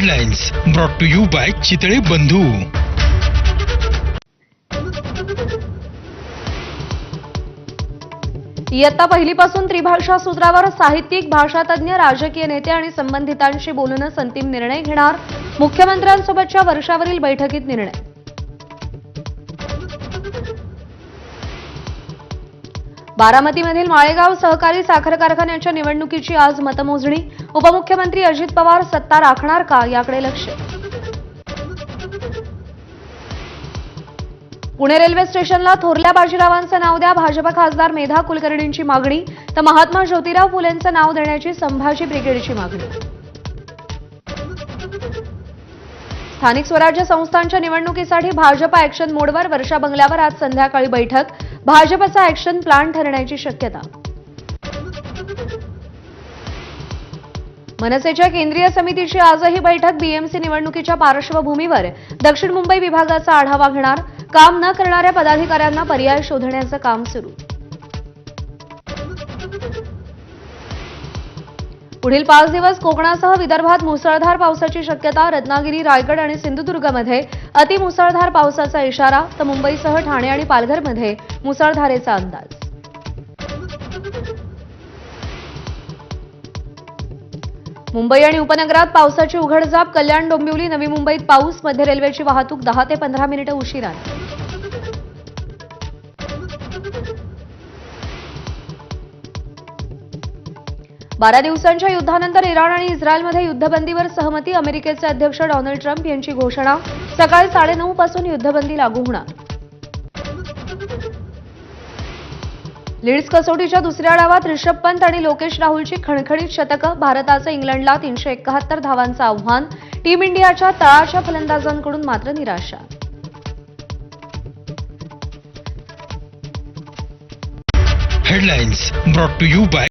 Headlines brought to you by Chitale Bandhu. इयत्ता पहिलीपासून त्रिभाषा सूत्रावर साहित्यिक, भाषातज्ञ, राजकीय नेते आणि संबंधितांशी बोलूनच अंतिम निर्णय घेणार. मुख्यमंत्र्यांसोबतच्या वर्षावरील बैठकीत निर्णय. बारामतीमधील माळेगाव सहकारी साखर कारखान्याच्या निवडणुकीची आज मतमोजणी. उपमुख्यमंत्री अजित पवार सत्ता राखणार का याकडे लक्ष. पुणे रेल्वे स्टेशनला थोरल्या बाजीरावांचं नाव द्या, भाजप खासदार मेधा कुलकर्णींची मागणी. तर महात्मा ज्योतिराव फुलेंचं नाव देण्याची संभाजी ब्रिगेडची मागणी. स्थानिक स्वराज्य संस्थांच्या निवडणुकीसाठी भाजप ॲक्शन मोडवर. वर्षा बंगल्यावर आज संध्याकाळी बैठक. भाजपचा ॲक्शन प्लॅन ठरण्याची शक्यता. मनसेच्या केंद्रीय समितीची आजही बैठक. बीएमसी निवडणुकीच्या पार्श्वभूमीवर दक्षिण मुंबई विभागाचा आढावा घेणार. काम न करणाऱ्या पदाधिकाऱ्यांना पर्याय शोधण्याचं काम सुरू. पुढील 5 दिवस कोकणासह विदर्भात मुसळधार पावसाची शक्यता. रत्नागिरी, रायगड आणि सिंधुदुर्गमध्ये अतिमुसळधार पावसाचा इशारा. तर मुंबईसह ठाणे आणि पालघरमध्ये मुसळधारेचा अंदाज. मुंबई आणि उपनगरात पावसाची उघडझाप. कल्याण, डोंबिवली, नवी मुंबईत पाऊस. मध्य रेल्वेची वाहतूक 10 ते 15 मिनिटं उशिरा. बारा दिवसांच्या युद्धानंतर इराण आणि इस्रायलमध्ये युद्धबंदीवर सहमती. अमेरिकेचे अध्यक्ष डोनाल्ड ट्रम्प यांची घोषणा. सकाळी 9:30 पासून युद्धबंदी लागू होणार. लीड्स कसोटीच्या दुसऱ्या डावात ऋषभ पंत आणि लोकेश राहुलची खणखणीत शतकं. भारताचं इंग्लंडला 371 धावांचं आव्हान. टीम इंडियाच्या तळाच्या फलंदाजांकडून मात्र निराशा. Headlines brought to you bye